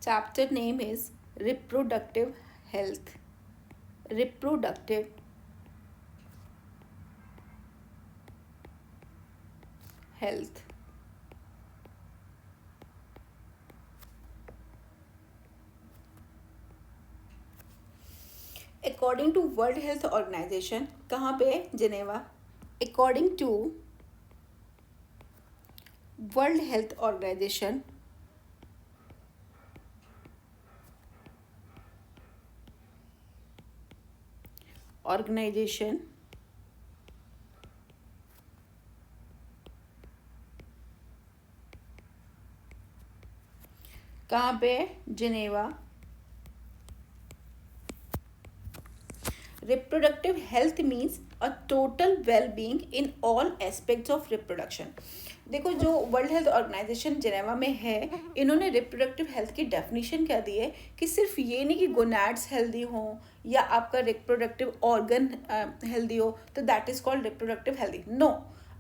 Chapter name is Reproductive Health. Reproductive health. According to World Health Organization, कहाँ पे? Geneva. According to World Health Organization, कहाँ पे? Geneva. Reproductive health means a total well-being in all aspects of reproduction. देखो, जो world health organisation Geneva में है, इन्होंने reproductive health की डेफिनेशन क्या दी है कि सिर्फ ये नहीं कि गोनाड्स हेल्दी हों या आपका रिप्रोडक्टिव ऑर्गन हेल्दी हो तो that is called reproductive healthy. No,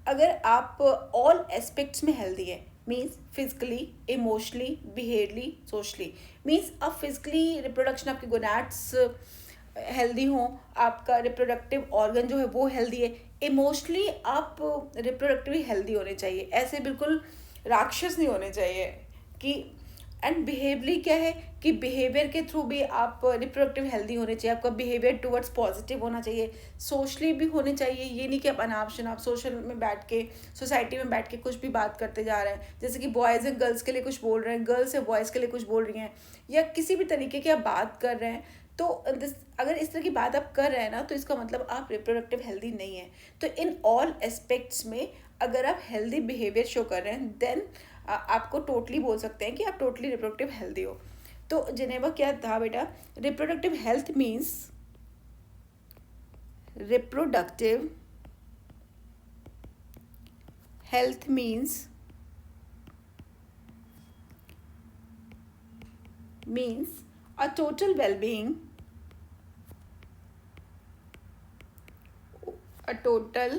अगर आप ऑल एस्पेक्ट्स में हेल्दी है, means physically, emotionally, behaviourally, socially, means अब फिजिकली रिप्रोडक्शन आपके गोनाड्स हेल्दी हों, आपका रिप्रोडक्टिव ऑर्गन जो है वो हेल्दी है, इमोशनली आप रिप्रोडक्टिवली हेल्दी होने चाहिए, ऐसे बिल्कुल राक्षस नहीं होने चाहिए कि. एंड बिहेवियरली क्या है कि बिहेवियर के थ्रू भी आप रिप्रोडक्टिव हेल्दी होने चाहिए, आपका बिहेवियर टुवर्ड्स पॉजिटिव होना चाहिए, सोशली भी होने चाहिए. ये नहीं कि आप अनाप्शन आप सोशल में बैठ के, सोसाइटी में बैठ के कुछ भी बात करते जा रहे हैं, जैसे कि बॉयज़ एंड गर्ल्स के लिए कुछ बोल रहे हैं, गर्ल्स या बॉयज़ के लिए कुछ बोल रही हैं, या किसी भी तरीके की आप बात कर रहे हैं. तो अगर इस तरह की बात आप कर रहे हैं ना, तो इसका मतलब आप रिप्रोडक्टिव हेल्दी नहीं है. तो इन ऑल एस्पेक्ट्स में अगर आप हेल्दी बिहेवियर शो कर रहे हैं, देन आपको टोटली बोल सकते हैं कि आप टोटली रिप्रोडक्टिव हेल्दी हो. तो जिनेवा क्या था बेटा? Reproductive health means reproductive health means a total well-being, a total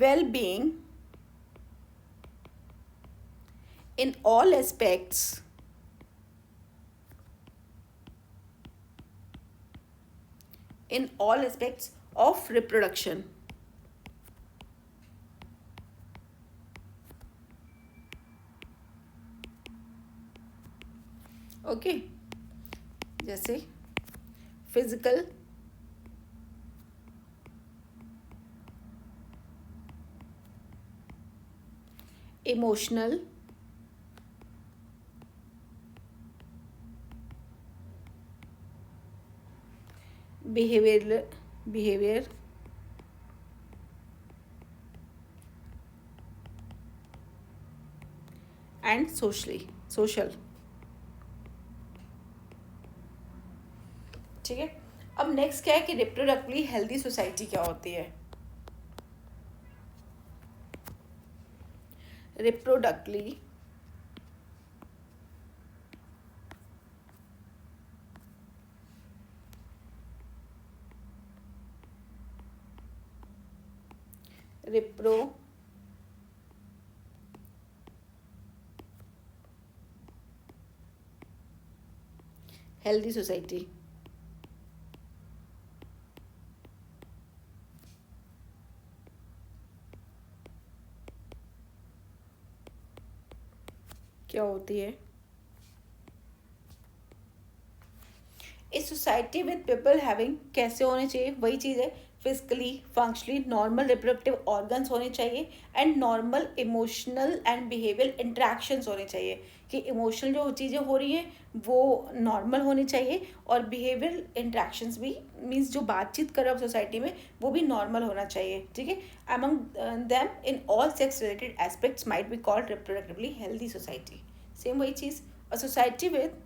well-being in all aspects of reproduction. Okay, जैसे physical, emotional, behaviour and social. ठीक है. अब नेक्स्ट क्या है कि रिप्रोडक्टिवली हेल्दी सोसाइटी क्या होती है? रिप्रोडक्टिवली हेल्दी सोसाइटी क्या होती है? इस सोसाइटी विद पीपल हैविंग कैसे होने चाहिए? वही चीज़ है, physically, functionally normal reproductive organs होने चाहिए and normal emotional and behavioural interactions होने चाहिए, कि इमोशनल जो चीज़ें हो रही हैं वो नॉर्मल होनी चाहिए और बिहेवियल इंट्रैक्शंस भी, मीन्स जो बातचीत कर रहे हो सोसाइटी में वो भी नॉर्मल होना चाहिए. ठीक है. Among them in all sex related aspects might be called reproductively healthy society. Same वही चीज़, और सोसाइटी विद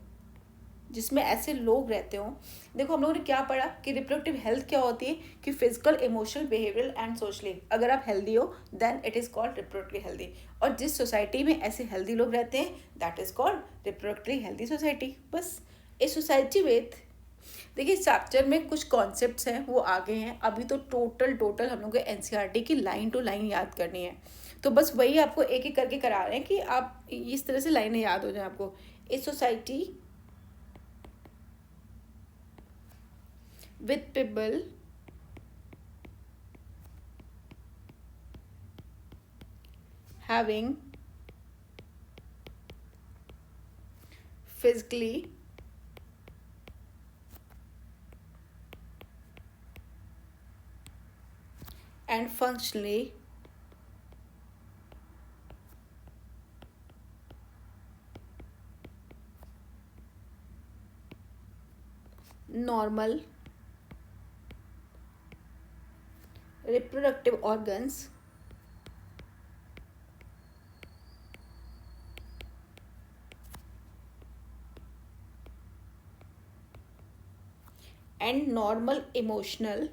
जिसमें ऐसे लोग रहते हों. देखो, हम लोगों ने क्या पढ़ा कि रिप्रोडक्टिव हेल्थ क्या होती है कि physical, emotional, behavioural and socially अगर आप हेल्दी हो then it is called reproductively healthy. और जिस सोसाइटी में ऐसे हेल्दी लोग रहते हैं that is called reproductively healthy society. बस इस सोसाइटी विथ, देखिए इस चैप्टर में कुछ कॉन्सेप्ट्स हैं वो आगे हैं, अभी तो टोटल हम लोग को एनसीईआरटी की लाइन टू लाइन याद करनी है. तो बस वही आपको एक एक करके करा रहे हैं कि आप इस तरह से लाइनें याद हो जाए आपको. A society with people having physically and functionally normal reproductive organs and normal emotional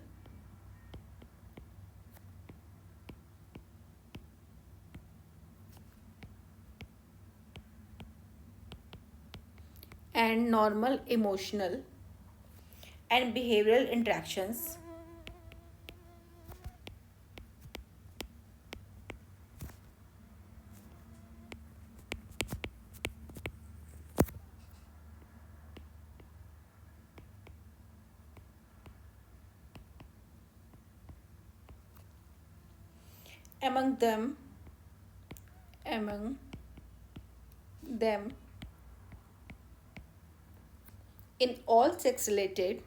and normal emotional and behavioral interactions among them in all sex related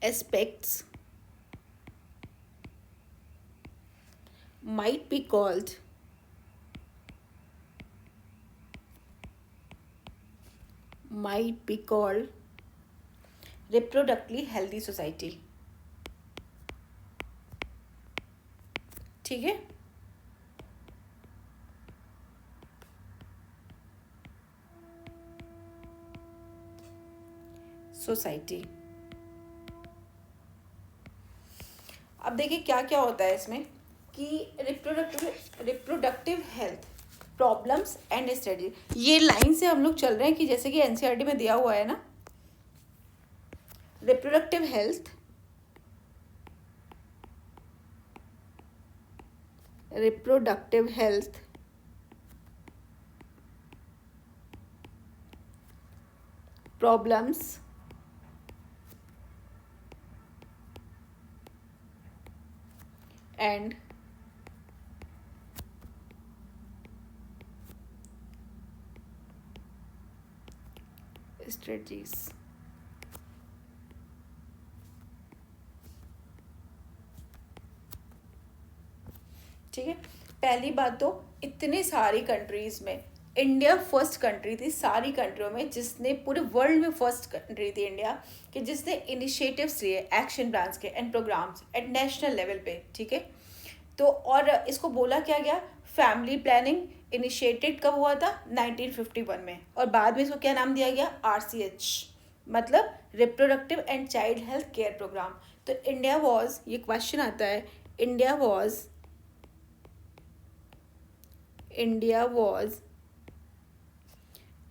aspects might be called reproductively healthy society. ठीक है. Society. अब देखिए क्या क्या होता है इसमें कि reproductive health problems and study. ये लाइन से हम लोग चल रहे हैं कि जैसे कि एनसीईआरटी में दिया हुआ है ना, reproductive health problems and strategies. ठीक है. पहली बात तो इतने सारी कंट्रीज में इंडिया फर्स्ट कंट्री थी, सारी कंट्रियों में जिसने, पूरे वर्ल्ड में फर्स्ट कंट्री थी इंडिया, कि जिसने इनिशिएटिव्स लिए, एक्शन प्लान्स के and programmes at national level पे. ठीक है. तो और इसको बोला क्या गया, फैमिली प्लानिंग इनिशिएटेड कब हुआ था, 1951 में, और बाद में इसको क्या नाम दिया गया, RCH, मतलब reproductive and child health care programme. तो इंडिया वॉज, ये क्वेश्चन आता है, India was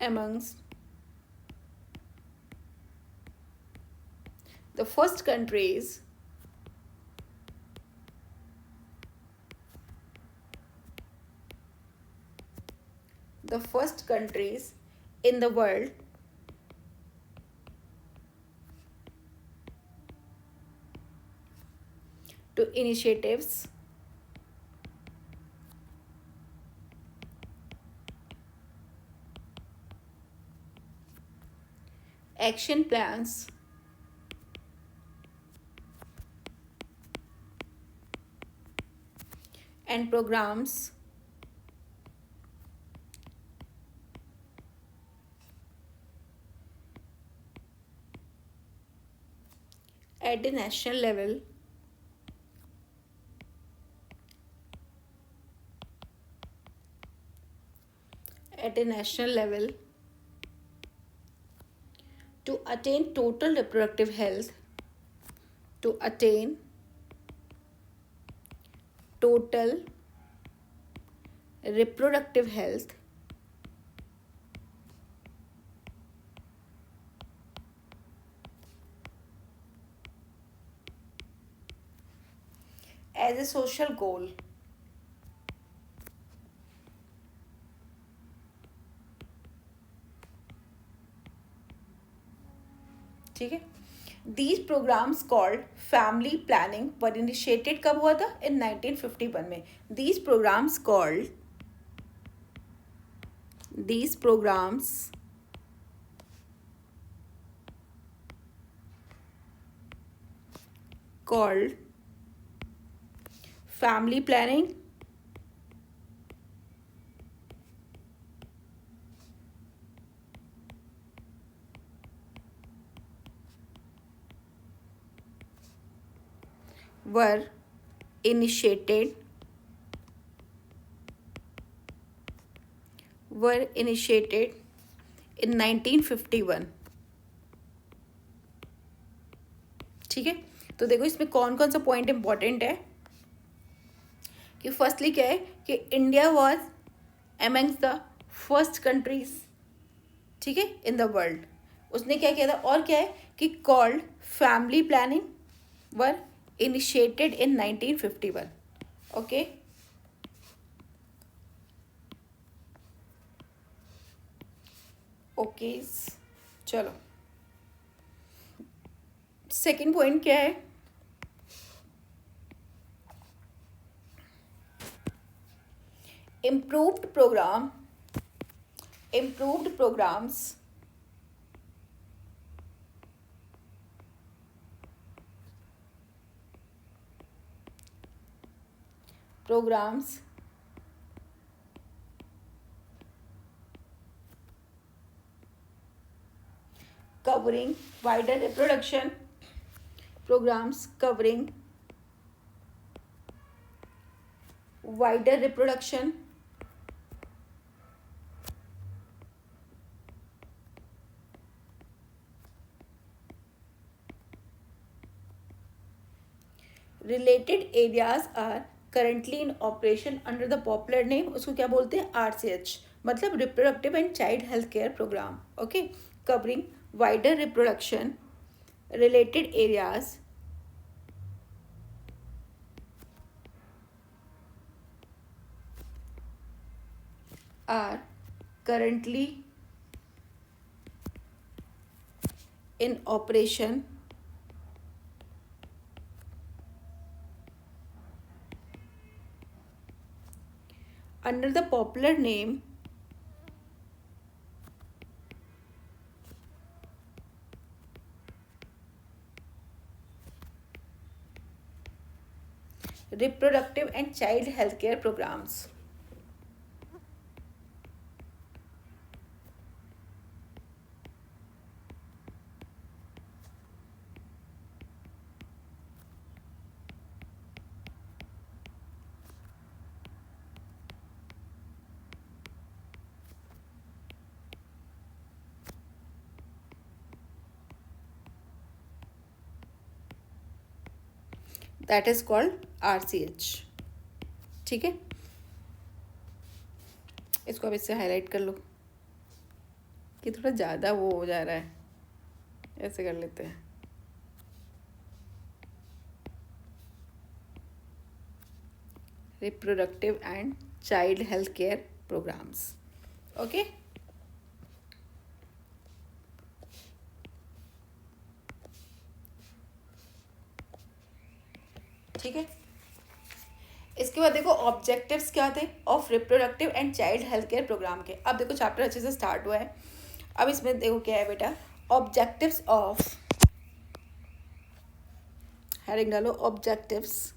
amongst the first countries in the world to initiatives action plans and programs at the national level to attain total reproductive health, as a social goal. ठीक है। These programmes called family planning were initiated कब हुआ था? In 1951 में। These programmes called family planning were initiated in 1951। ठीक है। तो देखो इसमें कौन कौन सा पॉइंट इंपॉर्टेंट है कि फर्स्टली क्या है कि India was amongst the first countries, ठीक है, इन द वर्ल्ड। उसने क्या किया था, और क्या है कि called family planning were initiated in 1951। Okay. Okay, चलो सेकंड पॉइंट क्या है, improved programs covering wider reproduction, programs covering wider reproduction, related areas are currently in operation under the popular name, उसको क्या बोलते हैं, RCH, मतलब reproductive and child health care programme. Okay. Covering wider reproduction related areas are currently in operation under the popular name reproductive and child health care programs। That is called RCH। ठीक है, इसको अब इससे highlight कर लो कि थोड़ा ज़्यादा वो हो जा रहा है, ऐसे कर लेते हैं। Reproductive and child health care programmes. Okay. ठीक है, इसके बाद देखो ऑब्जेक्टिव्स क्या थे of reproductive and child health care programme के। अब देखो चैप्टर अच्छे से स्टार्ट हुआ है। अब इसमें देखो क्या है बेटा, ऑब्जेक्टिव्स ऑफ, हेडिंग डालो objectives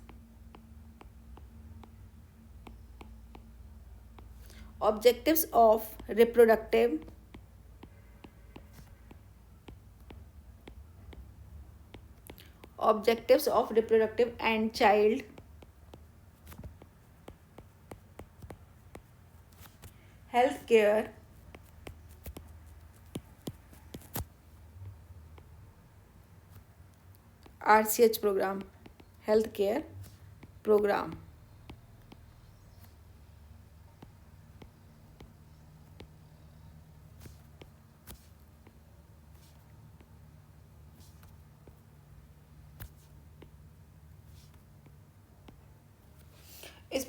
of reproductive and child health care RCH programme, health care programme.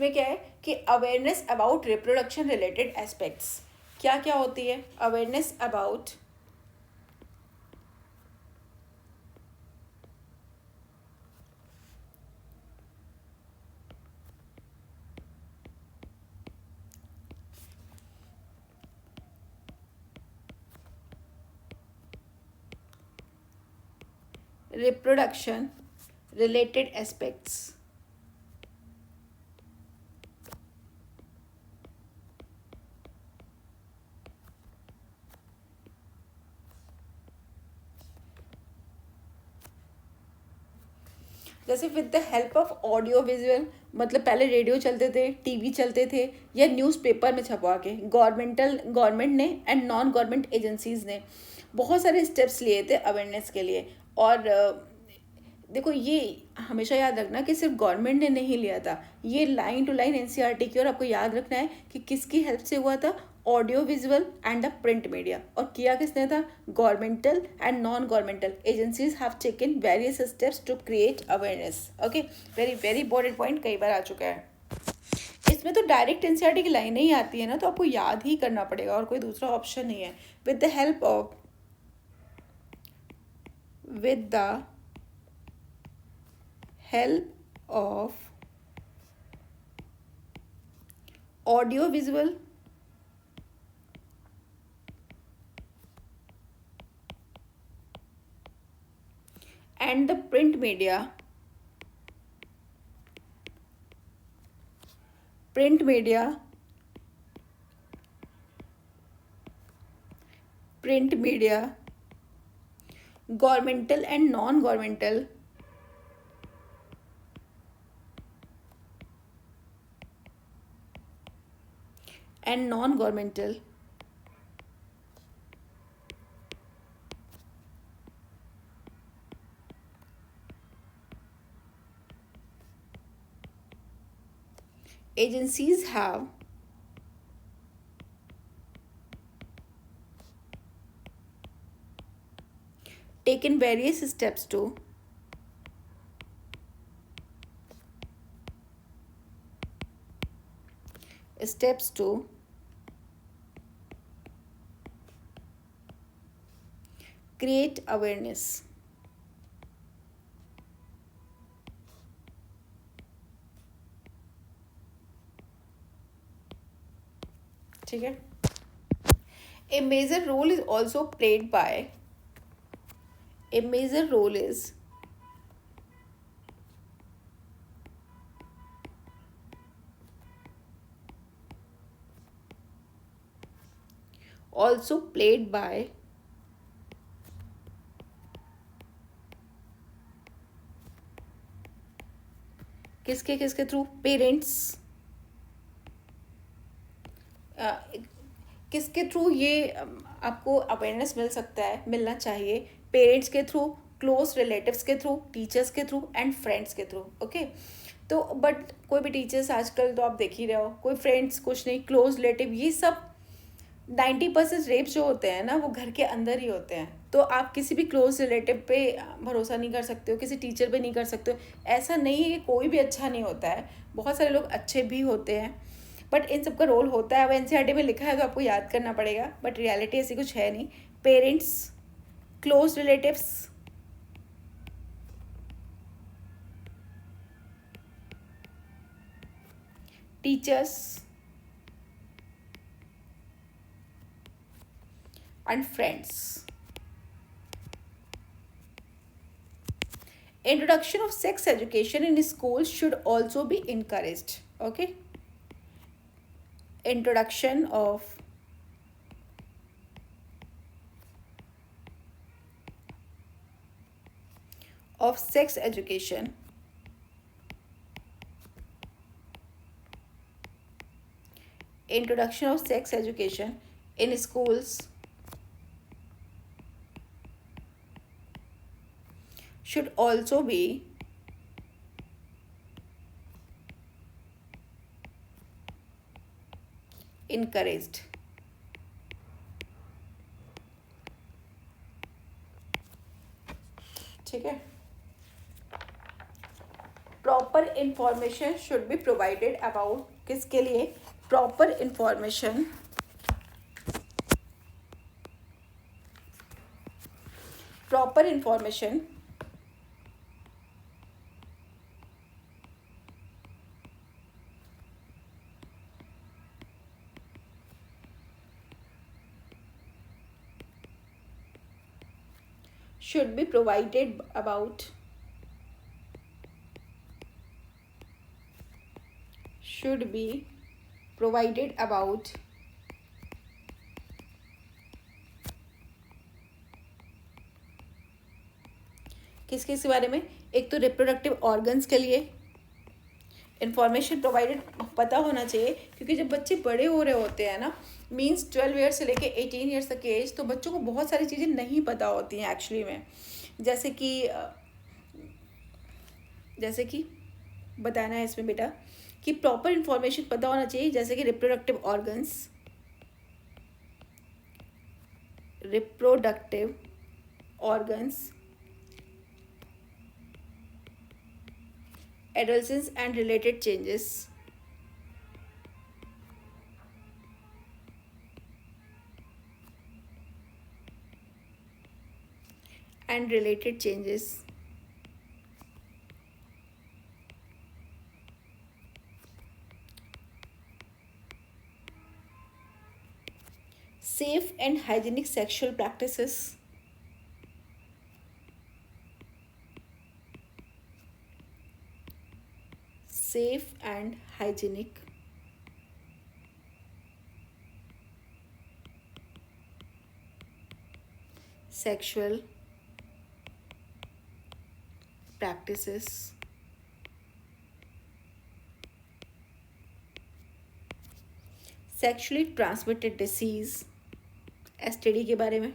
इसमें क्या है कि awareness about reproduction related aspects, क्या क्या होती है? Awareness about reproduction related aspects. जैसे with the help of audio visual, मतलब पहले रेडियो चलते थे, टीवी चलते थे, या न्यूज़पेपर में छपवा के गवर्नमेंट ने एंड नॉन गवर्नमेंट एजेंसीज ने बहुत सारे स्टेप्स लिए थे अवेयरनेस के लिए। और देखो ये हमेशा याद रखना कि सिर्फ गवर्नमेंट ने नहीं लिया था, ये लाइन टू लाइन एनसीईआरटी की। और आपको याद रखना है कि किसकी हेल्प से हुआ था? Audio visual and the print media. और किया किसने था? Governmental and non governmental agencies have taken various steps to create awareness. Okay, very very important point, कई बार आ चुका है। इसमें तो डायरेक्ट एनसीईआरटी की लाइनें ही आती है ना, तो आपको याद ही करना पड़ेगा और कोई दूसरा ऑप्शन नहीं है। With the help of audio visual and the print media, governmental and non-governmental agencies have taken various steps to create awareness। ठीक है। A major role is also played by किसके थ्रू? पेरेंट्स। किसके through ये आपको awareness मिल सकता है, मिलना चाहिए? पेरेंट्स के थ्रू, क्लोज रिलेटिव्स के थ्रू, टीचर्स के थ्रू एंड फ्रेंड्स के थ्रू। ओके, तो बट कोई भी टीचर्स आजकल तो आप देख ही रहे हो, कोई फ्रेंड्स कुछ नहीं, क्लोज रिलेटिव, ये सब 90% रेप जो होते हैं ना वो घर के अंदर ही होते हैं। तो आप किसी भी क्लोज रिलेटिव पे भरोसा नहीं कर सकते हो, किसी टीचर पे नहीं कर सकते हो। ऐसा नहीं है कि कोई भी अच्छा नहीं होता है, बहुत सारे लोग अच्छे भी होते हैं, बट इन सब का रोल होता है। अब एनसीईआरटी में लिखा है तो आपको याद करना पड़ेगा, बट रियलिटी ऐसी कुछ है नहीं। Parents, close relatives, teachers and friends. Introduction of sex education in schools should also be encouraged. Okay, introduction of sex education in schools should also be encouraged। ठीक है। Proper information should be provided about, किसके लिए? Proper information, proper information should be provided about, should be provided about किस किस के बारे में? एक तो रिप्रोडक्टिव ऑर्गन्स के लिए इंफॉर्मेशन प्रोवाइडेड पता होना चाहिए, क्योंकि जब बच्चे बड़े हो रहे होते हैं ना, मीन्स 12 ईयर्स से लेके 18 ईयर्स तक की एज, तो बच्चों को बहुत सारी चीज़ें नहीं पता होती हैं एक्चुअली में। जैसे कि बताना है इसमें बेटा कि प्रॉपर इंफॉर्मेशन पता होना चाहिए, जैसे कि reproductive organs, reproductive organs, adolescence and related changes, and related changes, safe and hygienic sexual practices, safe and hygienic sexual practices, sexually transmitted disease, STD के बारे में,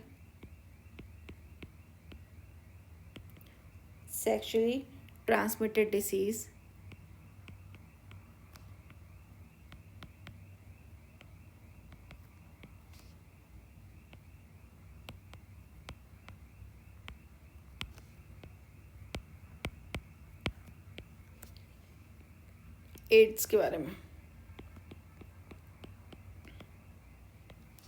sexually transmitted disease, एड्स के बारे में।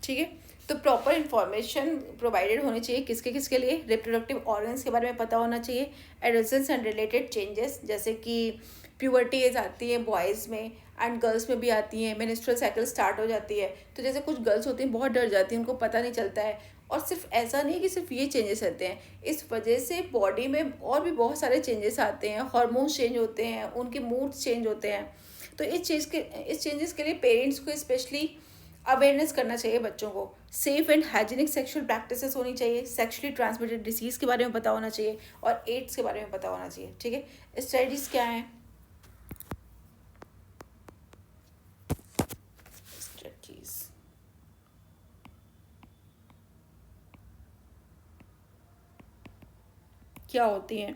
ठीक है, तो प्रॉपर इंफॉर्मेशन प्रोवाइडेड होनी चाहिए किसके किसके लिए? रिप्रोडक्टिव ऑर्गन्स के बारे में पता होना चाहिए, एडोलेसेंस एंड रिलेटेड चेंजेस, जैसे कि प्यूबर्टी एज आती है बॉयज़ में एंड गर्ल्स में भी आती है, मेंस्ट्रुअल साइकिल स्टार्ट हो जाती है, तो जैसे कुछ गर्ल्स होती हैं बहुत डर जाती हैं, उनको पता नहीं चलता है। और सिर्फ ऐसा नहीं कि सिर्फ ये चेंजेस रहते हैं, इस वजह से बॉडी में और भी बहुत सारे चेंजेस आते हैं, हार्मोन्स चेंज होते हैं, उनके मूड्स चेंज होते हैं। तो इस चेंजेस के लिए पेरेंट्स को स्पेशली अवेयरनेस करना चाहिए बच्चों को। Safe and hygienic sexual practices होनी चाहिए, सेक्सुअली ट्रांसमिटेड डिसीज़ के बारे में पता होना चाहिए, और एड्स के बारे में पता होना चाहिए। ठीक है, स्ट्रेटजीज क्या हैं? स्ट्रेटजीज क्या होती हैं?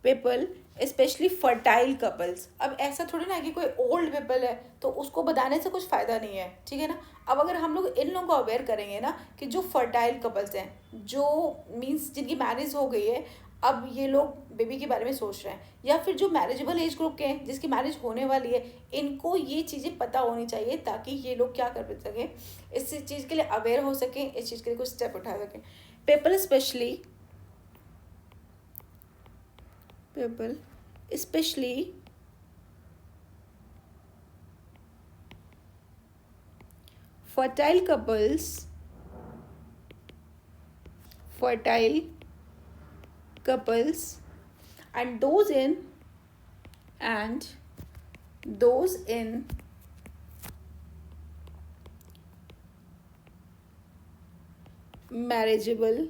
पीपल स्पेशली फर्टाइल कपल्स, अब ऐसा थोड़ी ना कि कोई ओल्ड पीपल है तो उसको बताने से कुछ फ़ायदा नहीं है, ठीक है ना। अब अगर हम लोग इन लोगों को अवेयर करेंगे ना कि जो फर्टाइल कपल्स हैं, जो मीन्स जिनकी मैरिज हो गई है, अब ये लोग बेबी के बारे में सोच रहे हैं, या फिर जो मैरिजेबल एज ग्रुप के हैं जिसकी मैरिज होने वाली है, इनको ये चीज़ें पता होनी चाहिए ताकि ये लोग क्या कर सकें, इस चीज़ के लिए अवेयर हो सकें, इस चीज़ के लिए कुछ स्टेप उठा सकें। People especially fertile couples and those in marriageable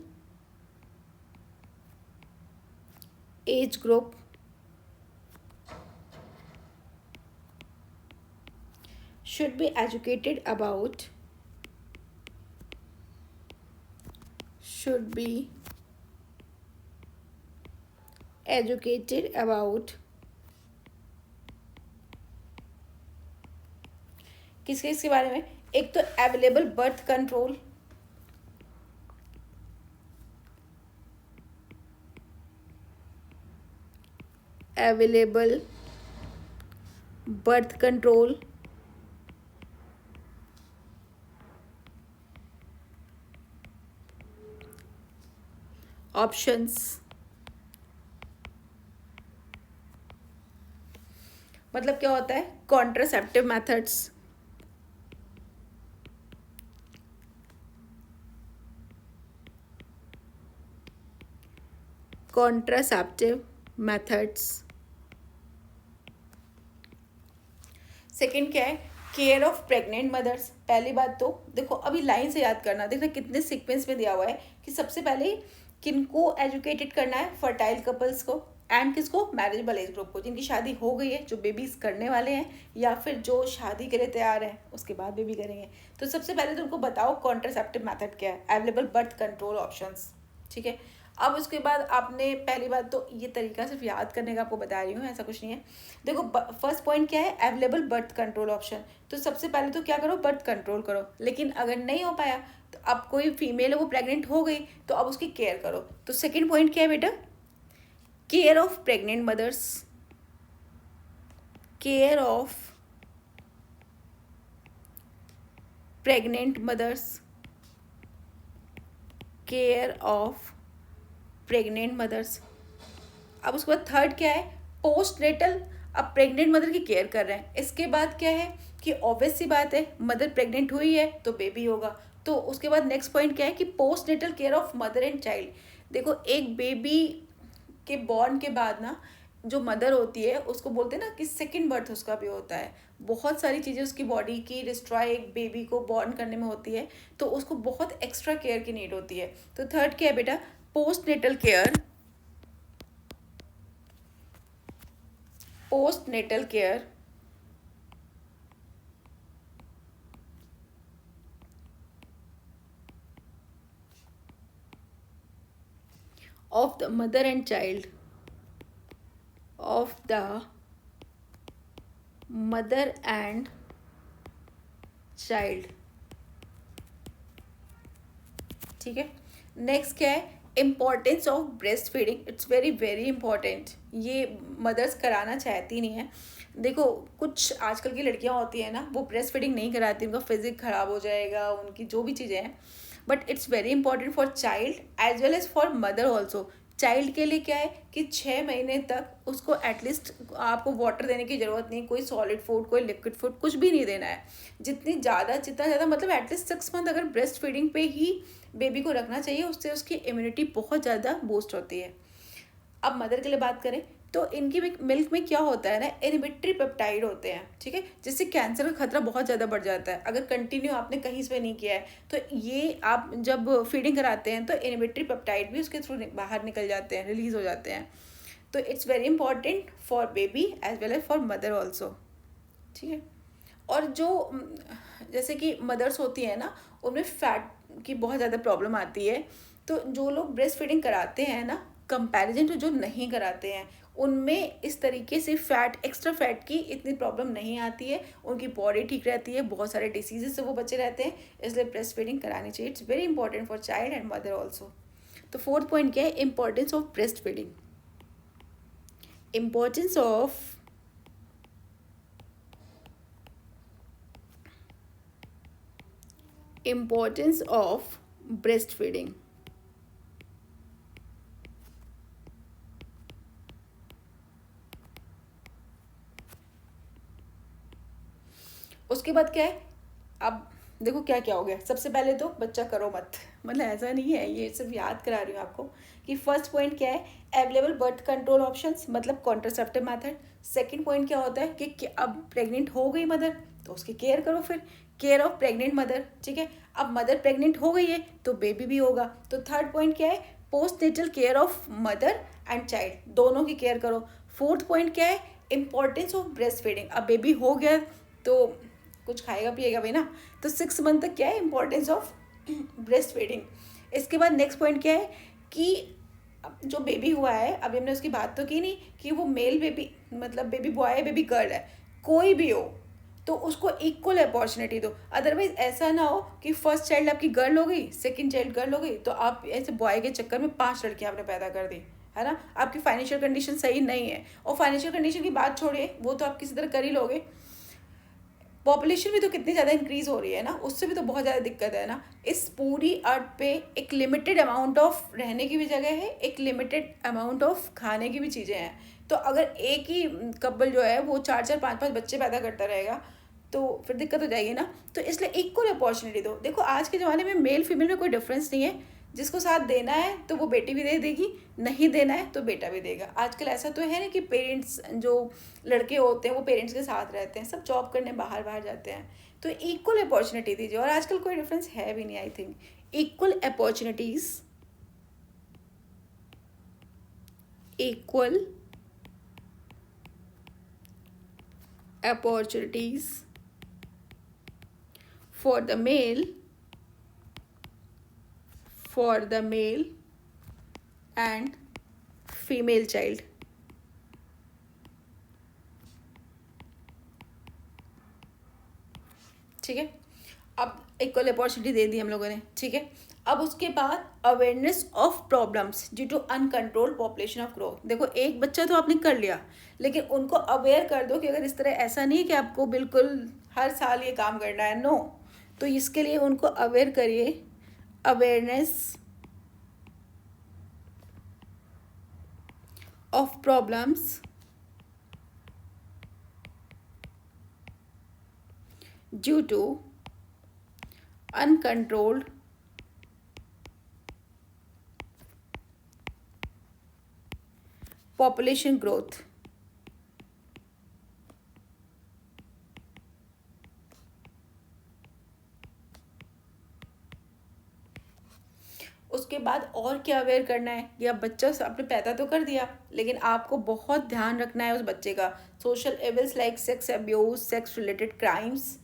age group should be educated about किस किस के बारे में? एक तो available birth control, available birth control options, मतलब क्या होता है, contraceptive methods, contraceptive methods. Second क्या है, केयर ऑफ प्रेग्नेंट मदर्स। पहली बात तो देखो, अभी लाइन से याद करना, देखना कितने सीक्वेंस में दिया हुआ है कि सबसे पहले किनको एजुकेटेड करना है, फर्टाइल कपल्स को, एंड किसको, मैरिजेबल एज ग्रुप को, जिनकी शादी हो गई है, जो बेबीज करने वाले हैं, या फिर जो शादी के लिए तैयार हैं, उसके बाद बेबी करेंगे। तो सबसे पहले तो उनको बताओ कॉन्ट्रासेप्टिव मेथड क्या है, अवेलेबल बर्थ कंट्रोल ऑप्शंस, ठीक है। अब उसके बाद आपने पहली बात तो ये तरीका सिर्फ याद करने का आपको बता रही हूँ, ऐसा कुछ नहीं है। देखो फर्स्ट पॉइंट क्या है, अवेलेबल बर्थ कंट्रोल ऑप्शन। तो सबसे पहले तो क्या करो, बर्थ कंट्रोल करो। लेकिन अगर नहीं हो पाया तो अब कोई फीमेल है वो प्रेग्नेंट हो गई तो अब उसकी केयर करो। तो सेकेंड पॉइंट क्या है बेटा, care of pregnant mothers, care of pregnant mothers, care of pregnant mothers. अब उसके बाद थर्ड क्या है, पोस्ट नेटल। अब प्रेग्नेंट मदर की केयर कर रहे हैं, इसके बाद क्या है कि ऑब्वियस सी बात है, मदर प्रेग्नेंट हुई है तो बेबी होगा। तो उसके बाद नेक्स्ट पॉइंट क्या है कि postnatal care of mother and child. देखो एक बेबी के बॉर्न के बाद ना जो मदर होती है उसको बोलते हैं ना कि सेकंड बर्थ उसका भी होता है। बहुत सारी चीज़ें उसकी बॉडी की डिस्ट्रॉय एक बेबी को बॉर्न करने में होती है, तो उसको बहुत एक्स्ट्रा केयर की नीड होती है। तो थर्ड क्या है बेटा, postnatal care, postnatal care of the mother and child, of the mother and child, ठीक है। नेक्स्ट क्या है, importance of breast feeding. It's very very important, ये मदर्स कराना चाहती नहीं है। देखो कुछ आजकल की लड़कियां होती हैं ना, वो ब्रेस्ट फीडिंग नहीं कराती, उनका फिजिक खराब हो जाएगा, उनकी जो भी चीज़ें हैं, but it's very important for child as well as for mother also. Child के लिए क्या है कि 6 महीने तक उसको एटलीस्ट आपको वाटर देने की ज़रूरत नहीं, कोई सॉलिड फूड, कोई लिक्विड फूड, कुछ भी नहीं देना है। जितना ज़्यादा मतलब एटलीस्ट 6 मंथ अगर ब्रेस्ट फीडिंग पे ही बेबी को रखना चाहिए, उससे उसकी इम्यूनिटी बहुत ज़्यादा बूस्ट होती है। अब मदर के लिए बात करें तो इनकी मिल्क में क्या होता है ना, इनहिबिटरी पेप्टाइड होते हैं, ठीक है, जिससे कैंसर का खतरा बहुत ज़्यादा बढ़ जाता है अगर कंटिन्यू आपने कहीं से नहीं किया है। तो ये आप जब फीडिंग कराते हैं तो इनहिबिटरी पेप्टाइड भी उसके थ्रू बाहर निकल जाते हैं, रिलीज हो जाते हैं। तो it's very important for baby as well as for mother also, ठीक है। और जो जैसे कि मदर्स होती हैं ना, उनमें फैट की बहुत ज़्यादा प्रॉब्लम आती है। तो जो लोग ब्रेस्ट फीडिंग कराते हैं ना, कंपैरिजन टू जो नहीं कराते हैं, उनमें इस तरीके से फैट, एक्स्ट्रा फैट की इतनी प्रॉब्लम नहीं आती है, उनकी बॉडी ठीक रहती है, बहुत सारे डिसीजेज से वो बचे रहते हैं। इसलिए ब्रेस्ट फीडिंग करानी चाहिए, it's very important for child and mother also. तो फोर्थ पॉइंट क्या है, importance of breast feeding, importance of importance of breastfeeding। उसके बाद क्या है, अब देखो क्या क्या हो गया। सबसे पहले तो बच्चा करो मत, मतलब ऐसा नहीं है, ये सिर्फ याद करा रही हूँ आपको कि फर्स्ट पॉइंट क्या है, अवेलेबल बर्थ कंट्रोल ऑप्शंस, मतलब कॉन्ट्रासेप्टिव मेथड। सेकंड पॉइंट क्या होता है कि अब प्रेग्नेंट हो गई मदर तो उसकी केयर करो, फिर केयर ऑफ प्रेग्नेंट मदर, ठीक है। अब मदर प्रेग्नेंट हो गई है तो बेबी भी होगा। तो थर्ड पॉइंट क्या है, postnatal care of mother and child, दोनों की केयर करो। फोर्थ पॉइंट क्या है, इंपॉर्टेंस ऑफ ब्रेस्ट फीडिंग। अब बेबी हो गया तो कुछ खाएगा पिएगा भी ना, तो 6 मंथ तक क्या है, इंपॉर्टेंस ऑफ ब्रेस्ट फीडिंग। इसके बाद नेक्स्ट पॉइंट क्या है कि जो बेबी हुआ है, अभी हमने उसकी बात तो की नहीं कि वो मेल बेबी, मतलब बेबी बॉय है, बेबी गर्ल है, कोई भी हो, तो उसको इक्वल अपॉर्चुनिटी दो। अदरवाइज ऐसा ना हो कि फर्स्ट चाइल्ड आपकी गर्ल हो गई, सेकंड चाइल्ड गर्ल हो गई, तो आप ऐसे बॉय के चक्कर में 5 लड़कियां आपने पैदा कर दी, है ना, आपकी फाइनेंशियल कंडीशन सही नहीं है, और फाइनेंशियल कंडीशन की बात छोड़िए, वो तो आप किसी तरह कर ही लोगे, पॉपुलेशन भी तो कितनी ज़्यादा इंक्रीज हो रही है ना, उससे भी तो बहुत ज़्यादा दिक्कत है ना। इस पूरी अर्थ पे एक लिमिटेड अमाउंट ऑफ रहने की भी जगह है, एक लिमिटेड अमाउंट ऑफ खाने की भी चीज़ें हैं। तो अगर एक ही कपल जो है वो चार चार पाँच पाँच बच्चे पैदा करता रहेगा तो फिर दिक्कत हो जाएगी ना। तो इसलिए इक्वल अपॉर्चुनिटी दो। देखो आज के ज़माने में मेल फीमेल में कोई डिफरेंस नहीं है, जिसको साथ देना है तो वो बेटी भी दे देगी, नहीं देना है तो बेटा भी देगा। आजकल ऐसा तो है ना कि पेरेंट्स जो लड़के होते हैं वो पेरेंट्स के साथ रहते हैं, सब जॉब करने बाहर बाहर जाते हैं। तो इक्वल अपॉर्चुनिटी दीजिए, और आजकल कोई डिफरेंस है भी नहीं। I think equal opportunities, equal opportunities for the male, for the male and female child। ठीक है, अब इक्वल अपॉर्चुनिटी दे दी हम लोगों ने, ठीक है। अब उसके बाद awareness of problems due to uncontrolled population of growth. देखो एक बच्चा तो आपने कर लिया, लेकिन उनको अवेयर कर दो कि अगर इस तरह ऐसा नहीं है कि आपको बिल्कुल हर साल ये काम करना है, नो। तो इसके लिए उनको अवेयर करिए, awareness of problems due to uncontrolled population growth. उसके बाद और क्या अवेयर करना है, या बच्चा आपने पैदा तो कर दिया, लेकिन आपको बहुत ध्यान रखना है उस बच्चे का। Social evils like sex abuse, sex related crimes,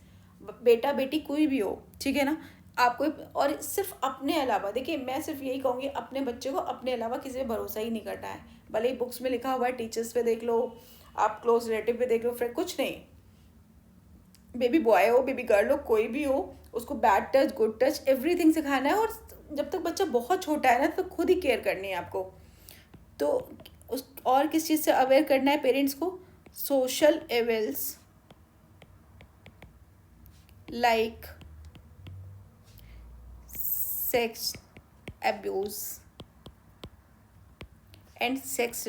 बेटा बेटी कोई भी हो, ठीक है ना, आपको। और सिर्फ अपने अलावा, देखिए मैं सिर्फ यही कहूँगी, अपने बच्चे को अपने अलावा किसी पे भरोसा ही नहीं करना है। भले ही बुक्स में लिखा हुआ है, टीचर्स पे देख लो, आप क्लोज रिलेटिव पे देख लो, फिर कुछ नहीं, बेबी बॉय हो बेबी गर्ल हो कोई भी हो, उसको bad touch good touch everything सिखाना है। और जब तक बच्चा बहुत छोटा है ना, तो खुद ही केयर करनी है आपको। तो उस और किस चीज़ से अवेयर करना है पेरेंट्स को, social evils like sex abuse and sex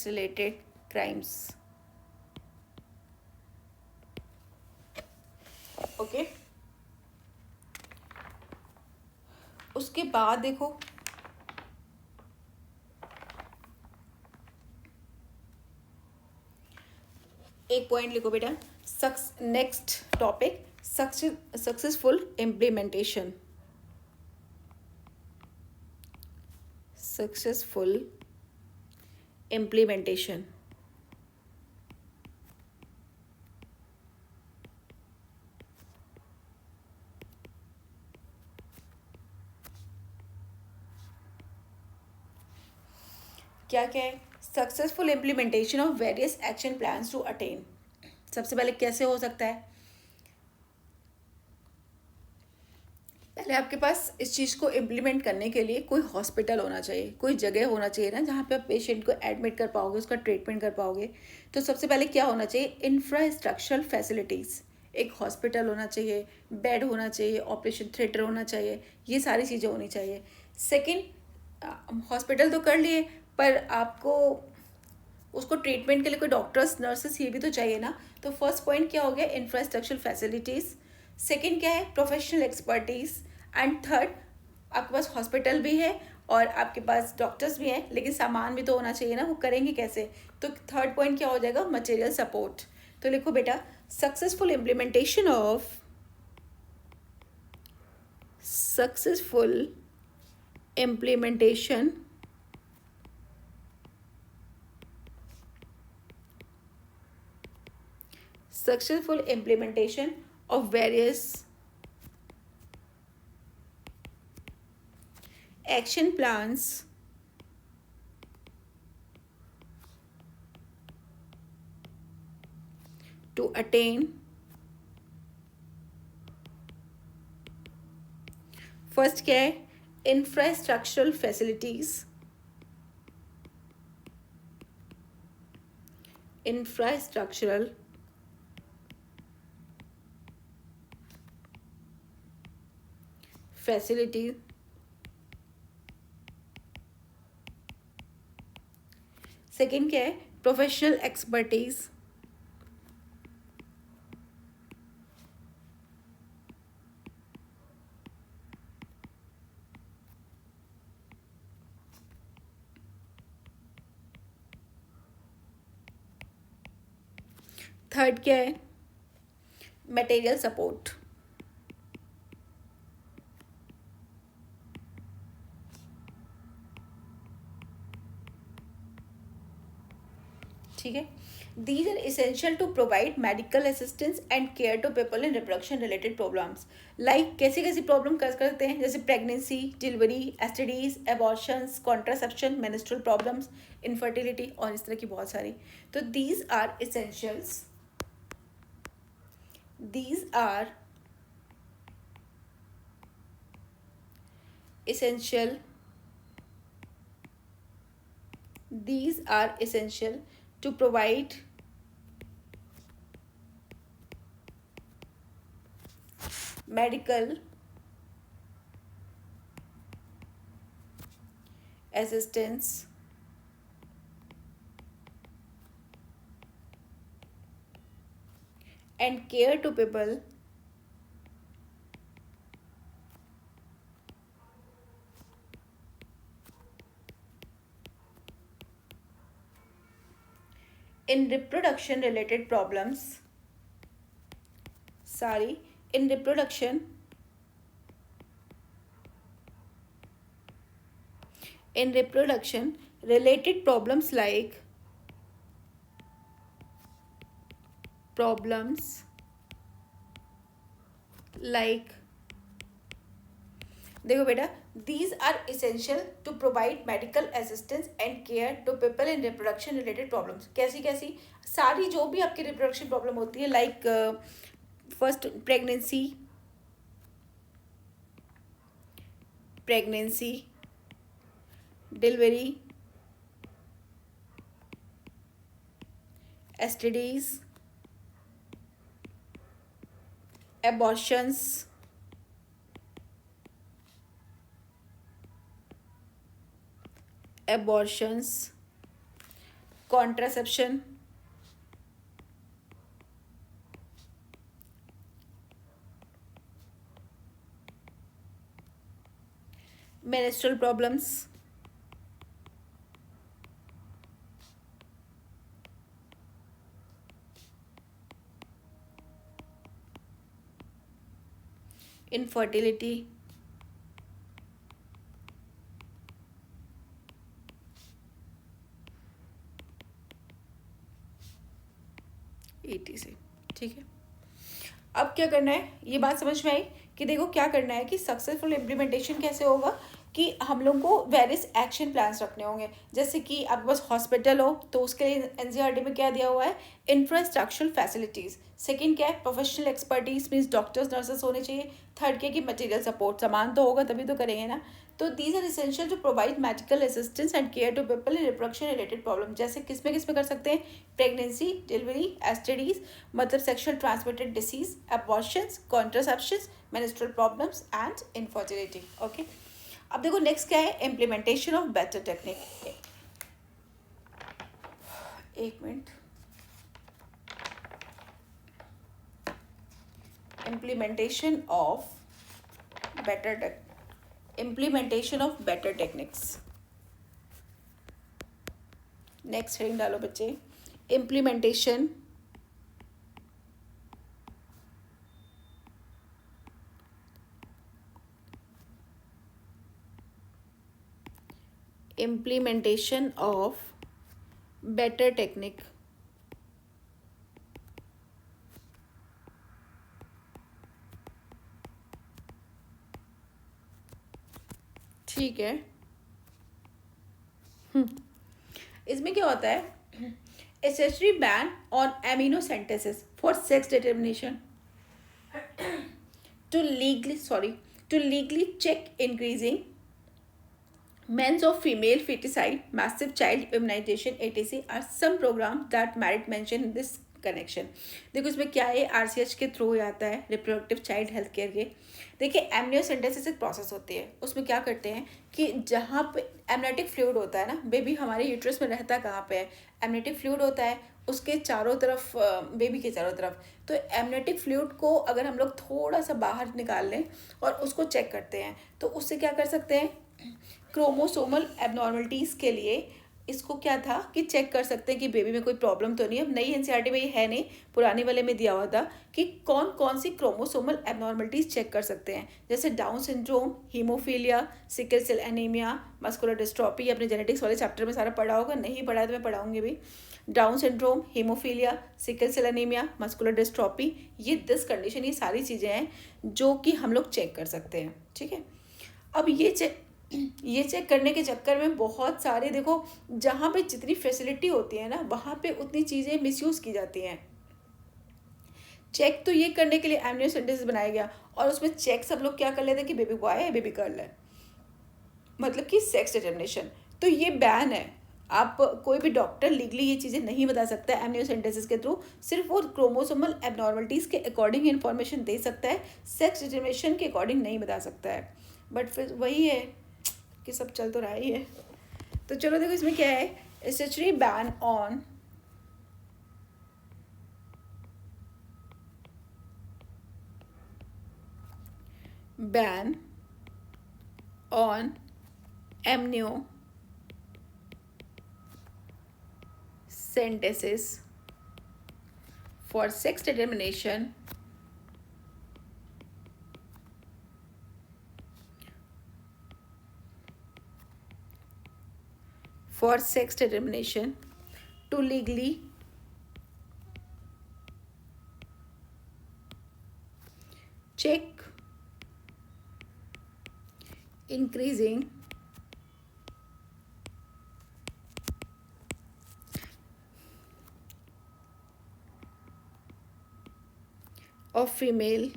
related crimes। Okay, उसके बाद देखो एक पॉइंट लिखो बेटा, next topic, successful implementation. Successful implementation. क्या क्या है, successful implementation of various action plans to attain. सबसे पहले कैसे हो सकता है, पहले आपके पास इस चीज़ को इम्प्लीमेंट करने के लिए कोई हॉस्पिटल होना चाहिए, कोई जगह होना चाहिए ना, जहाँ पे आप पेशेंट को एडमिट कर पाओगे, उसका ट्रीटमेंट कर पाओगे। तो सबसे पहले क्या होना चाहिए, इंफ्रास्ट्रक्चरल फैसिलिटीज़। एक हॉस्पिटल होना चाहिए, बेड होना चाहिए, ऑपरेशन थिएटर होना चाहिए, ये सारी चीज़ें होनी चाहिए। सेकेंड, हॉस्पिटल तो कर लिए, पर आपको उसको ट्रीटमेंट के लिए कोई डॉक्टर्स नर्सेस ये भी तो चाहिए ना। तो फर्स्ट पॉइंट क्या हो गया, इंफ्रास्ट्रक्चर फैसिलिटीज़। सेकेंड क्या है, प्रोफेशनल एक्सपर्टीज़। एंड थर्ड, आपके पास हॉस्पिटल भी है और आपके पास डॉक्टर्स भी हैं, लेकिन सामान भी तो होना चाहिए ना, वो करेंगे कैसे। तो थर्ड पॉइंट क्या हो जाएगा, मटेरियल सपोर्ट। तो लिखो बेटा, successful implementation of successful implementation successful implementation of various action plans to attain first क्या है, infrastructural facilities, infrastructural facilities. Second क्या है, प्रोफेशनल एक्सपर्टीज, थर्ड क्या है, मटेरियल सपोर्ट। ठीक है, these are essential to provide medical assistance and care to people in reproduction related problems, like कैसी कैसी प्रॉब्लम कर सकते हैं, जैसे pregnancy, delivery, STDs, abortions, contraception, menstrual problems, infertility और इस तरह की बहुत सारी। तो these are essentials, these are essential, these are essential to provide medical assistance and care to people in reproduction related problems, sorry, in reproduction related problems, like problems like, देखो बेटा, these are essential to provide medical assistance and care to people in reproduction related problems। कैसी कैसी, सारी जो भी आपकी reproduction problem होती है, like first pregnancy, delivery, STDs, abortions, contraception, menstrual problems, infertility, etc। ठीक है, अब क्या करना है, ये बात समझ में आई कि देखो क्या करना है कि सक्सेसफुल इम्प्लीमेंटेशन कैसे होगा, कि हम लोग को वेरियस एक्शन प्लान्स रखने होंगे। जैसे कि आपके पास हॉस्पिटल हो तो उसके लिए एनसीईआरटी में क्या दिया हुआ है, इंफ्रास्ट्रक्चरल फैसिलिटीज़। सेकंड क्या है, professional expertise means doctors nurses होने चाहिए। थर्ड क्या कि मटेरियल सपोर्ट, सामान तो होगा तभी तो करेंगे ना। तो these are essential to provide medical assistance and care to people in reproduction related problem. जैसे किस में कर सकते हैं, प्रेगनेंसी, डिलीवरी, एसटीडीज मतलब sexual transmitted disease, abortions, contraceptions, menstrual problems and infertility. Okay, अब देखो नेक्स्ट क्या है, इम्प्लीमेंटेशन ऑफ बेटर टेक्निक। एक minute, implementation of better techniques। Next heading डालो बच्चे, implementation of better technique। ठीक है, इसमें क्या होता है, accessory ban on amniocentesis for sex determination to to legally check increasing men's or female feticide, massive child immunization, etc. are some programs that merit mention in this connection. देखो इसमें क्या है, आरसीएच के through ही आता है, reproductive child health care के. देखिए amniocentesis एक प्रोसेस होती है, उसमें क्या करते हैं कि जहाँ पे एमनेटिक फ्लूइड होता है ना, बेबी हमारे यूट्रस में रहता कहाँ पे है, एमनेटिक फ्लूइड होता है उसके चारों तरफ, बेबी के चारों तरफ. तो एमनेटिक फ्लूइड को अगर हम लोग थोड़ा सा बाहर निकाल लें और उसको चेक करते हैं, तो उससे क्या कर सकते हैं, क्रोमोसोमल एबनॉर्मलिटीज़ के लिए इसको क्या था कि चेक कर सकते हैं कि बेबी में कोई प्रॉब्लम तो नहीं है. अब नई एनसीईआरटी में ये है नहीं, पुराने वाले में दिया हुआ था कि कौन कौन सी क्रोमोसोमल एबनॉर्मलिटीज़ चेक कर सकते हैं, जैसे Down syndrome, haemophilia, sickle cell anaemia, muscular dystrophy. अपने जेनेटिक्स वाले चैप्टर में सारा पढ़ा होगा, नहीं पढ़ा है तो मैं पढ़ाऊंगी भी. Down syndrome, haemophilia, sickle cell anaemia, muscular dystrophy, ये 10 कंडीशन, ये सारी चीज़ें हैं जो कि हम लोग चेक कर सकते हैं. ठीक है. अब ये चेक करने के चक्कर में बहुत सारे, देखो जहाँ पे जितनी फैसिलिटी होती है ना, वहाँ पे उतनी चीज़ें मिसयूज़ की जाती हैं. चेक तो ये करने के लिए एमनियोसेंटेसिस बनाया गया, और उसमें चेक सब लोग क्या कर लेते हैं कि बेबी बॉय है बेबी गर्ल है, मतलब कि सेक्स डिटर्मिनेशन. तो ये बैन है. आप कोई भी डॉक्टर लीगली ये चीज़ें नहीं बता सकता है एमनियोसेंटेसिस के थ्रू. सिर्फ वो क्रोमोसोमल एबनॉर्मलिटीज़ के अकॉर्डिंग इन्फॉर्मेशन दे सकता है, सेक्स डिटर्मिनेशन के अकॉर्डिंग नहीं बता सकता है. बट फिर वही है कि सब चल तो रहा ही है. तो चलो देखो इसमें क्या है, statutory ban on ban on amniocentesis for sex determination to legally check increasing of female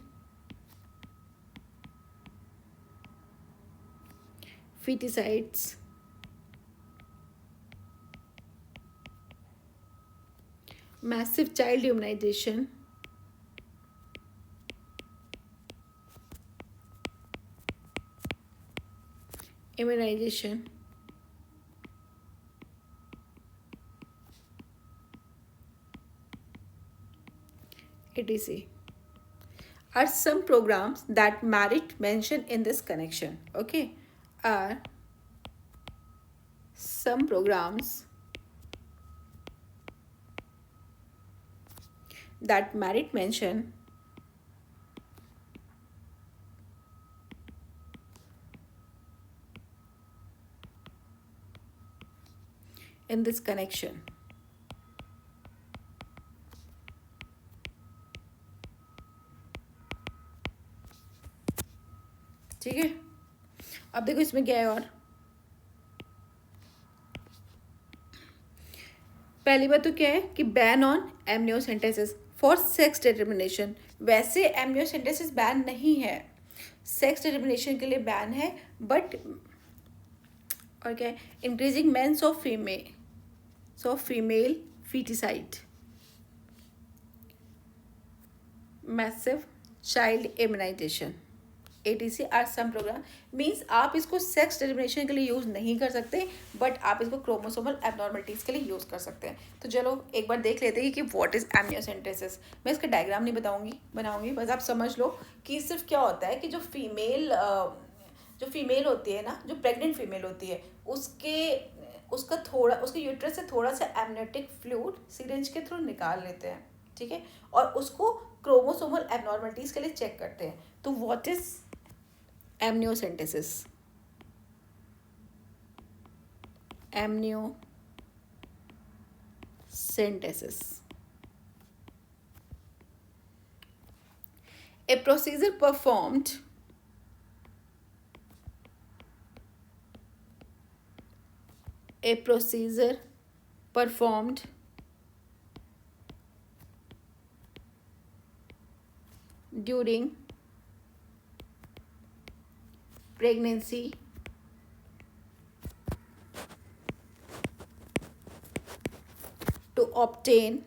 feticides, massive child immunization, etc. are some programs that merit mention in this connection. Okay, are some programs that merit mention in this connection. ठीक है. अब देखो इसमें क्या है, और पहली बात तो क्या है कि ban on amniocentesis for sex determination. वैसे एमनियोसेंटेसिस बैन नहीं है, सेक्स डिटर्मिनेशन के लिए बैन है. बट और क्या है, increasing menace of female foeticide, massive child immunisation, ATC are some programme. Means आप इसको सेक्स डिटर्मिनेशन के लिए यूज़ नहीं कर सकते, बट आप इसको क्रोमोसोमल एबनॉर्मलिटीज़ के लिए यूज़ कर सकते हैं. तो चलो एक बार देख लेते हैं कि व्हाट इज़ एमनियोसेंटेसिस. मैं इसका डायग्राम नहीं बनाऊंगी, बस आप समझ लो कि सिर्फ क्या होता है कि जो फीमेल होती है ना, जो प्रेग्नेंट फीमेल होती है, उसके यूट्रस से थोड़ा सा एमनियोटिक फ्लूइड सिरिंज के थ्रू निकाल लेते हैं. ठीक है. और उसको क्रोमोसोमल एबनॉर्मलिटीज़ के लिए चेक करते हैं. तो what is amniocentesis. Amniocentesis. A procedure performed during pregnancy, to obtain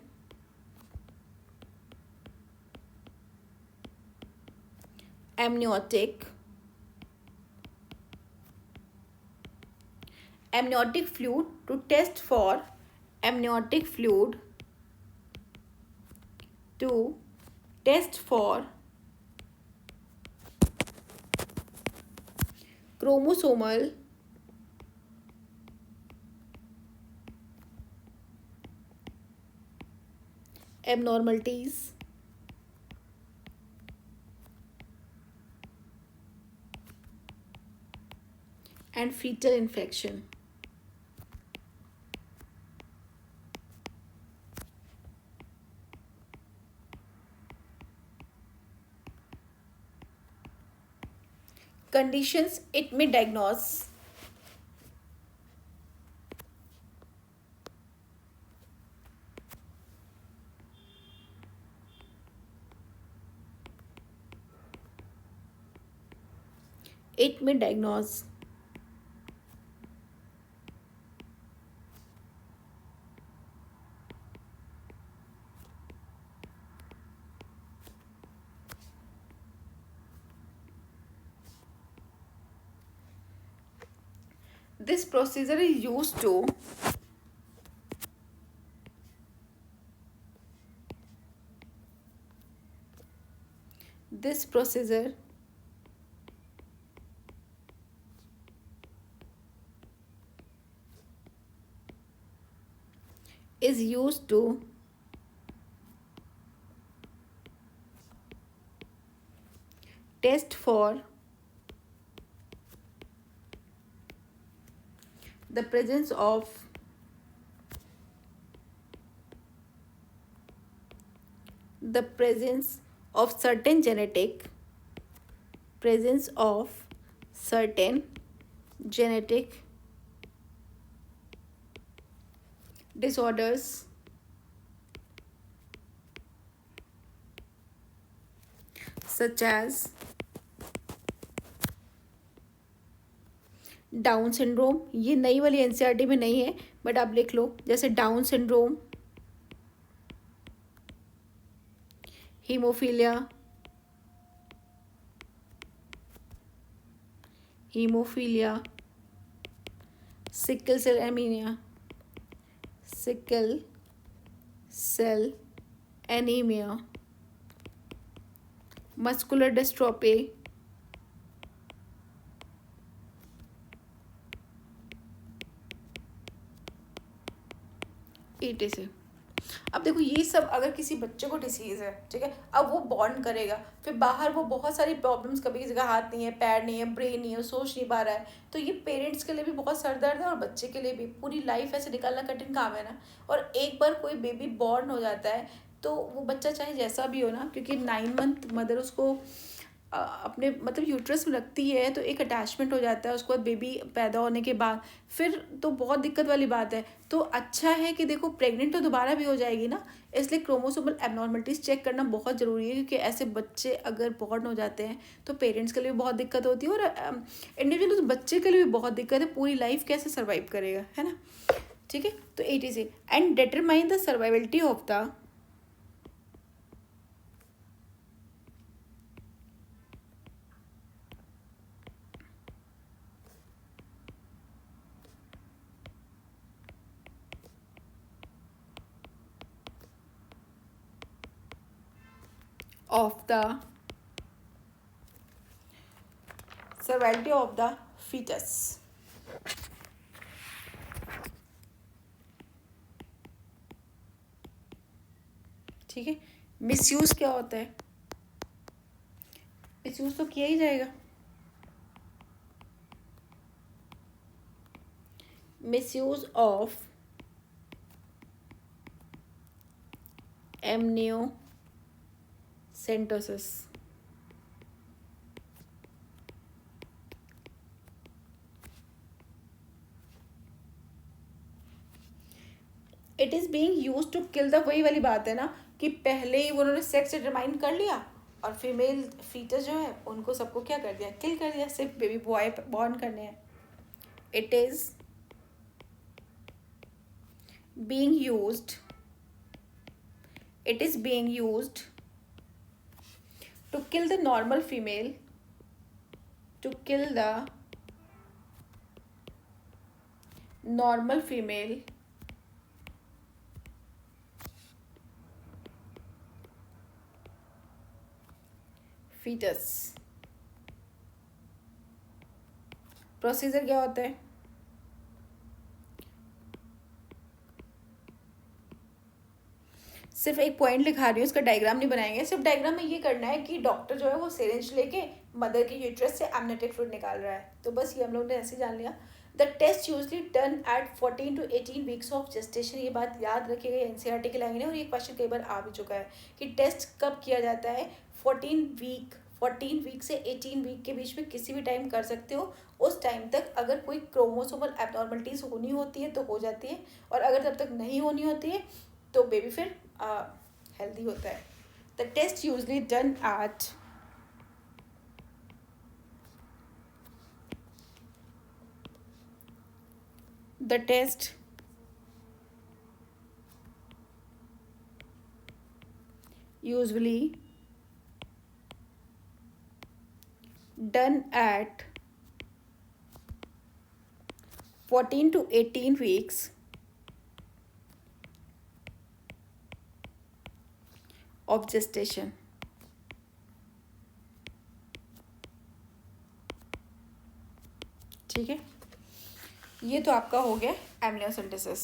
amniotic fluid, to test for amniotic fluid, to test for chromosomal abnormalities, and fetal infection. Conditions it may diagnose: it may diagnose this procedure is used to this procedure is used to test for the presence of certain genetic disorders such as down syndrome. ये नई वाली NCERT में नहीं है but आप लिख लो, जैसे Down syndrome, haemophilia, sickle cell anaemia, muscular dystrophy, ETC. अब देखो ये सब अगर किसी बच्चे को डिसीज़ है, ठीक है, अब वो बॉर्न करेगा, फिर बाहर वो बहुत सारी प्रॉब्लम्स, कभी किसी का हाथ नहीं है, पैर नहीं है, ब्रेन नहीं है, सोच नहीं पा रहा है, तो ये पेरेंट्स के लिए भी बहुत सर दर्द है और बच्चे के लिए भी. पूरी लाइफ ऐसे निकालना कठिन काम है ना. और एक बार कोई बेबी बॉर्न हो जाता है तो वो बच्चा चाहे जैसा भी हो ना, क्योंकि 9 मंथ मदर उसको अपने मतलब यूट्रस में रखती है, तो एक अटैचमेंट हो जाता है. उसके बाद बेबी पैदा होने के बाद फिर तो बहुत दिक्कत वाली बात है. तो अच्छा है कि देखो प्रेग्नेंट तो दोबारा भी हो जाएगी ना, इसलिए क्रोमोसोमल एबनॉर्मलिटीज़ चेक करना बहुत ज़रूरी है, क्योंकि ऐसे बच्चे अगर बॉर्न हो जाते हैं तो पेरेंट्स के लिए भी बहुत दिक्कत होती है और इंडिविजुअल उस बच्चे के लिए भी बहुत दिक्कत है. पूरी लाइफ कैसे सर्वाइव करेगा, है ना. ठीक है, तो ETC and determine the survivability of the survivality of the fetus. ठीक है. मिसयूज क्या होता है? मिसयूज तो किया ही जाएगा. Misuse of amniocentesis. It is being use to kill the, वही वाली बात है ना कि पहले ही उन्होंने सेक्स डिटरमाइन कर लिया और फीमेल फीटस जो है उनको सबको क्या कर दिया, किल कर दिया, सिर्फ बेबी बॉय बॉर्न करने हैं. It is being used it is being used to kill the normal female, to kill the normal female fetus. Procedure क्या होता है, सिर्फ एक पॉइंट लिखा रही हूँ, उसका डायग्राम नहीं बनाएंगे. सिर्फ डायग्राम में ये करना है कि डॉक्टर जो है वो सिरिंज लेके मदर के यूट्रस से एमनियोटिक फ्लूइड निकाल रहा है. तो बस ये हम लोग ने ऐसे जान लिया. The test usually done at 14 to 18 weeks of gestation. ये बात याद रखिएगा, एनसीईआरटी की लाइन है और ये क्वेश्चन कई बार आ भी चुका है कि टेस्ट कब किया जाता है. 14 वीक से 18 वीक के बीच में किसी भी टाइम कर सकते हो. उस टाइम तक अगर कोई क्रोमोसोमल एबनॉर्मलिटीज होनी होती है तो हो जाती है, और अगर तब तक नहीं होनी होती है तो बेबी फिर हेल्दी होता है. The test usually done at the test usually done at 14 to 18 weeks of gestation. ठीक है, ये तो आपका हो गया एमनियोसेंटेसिस.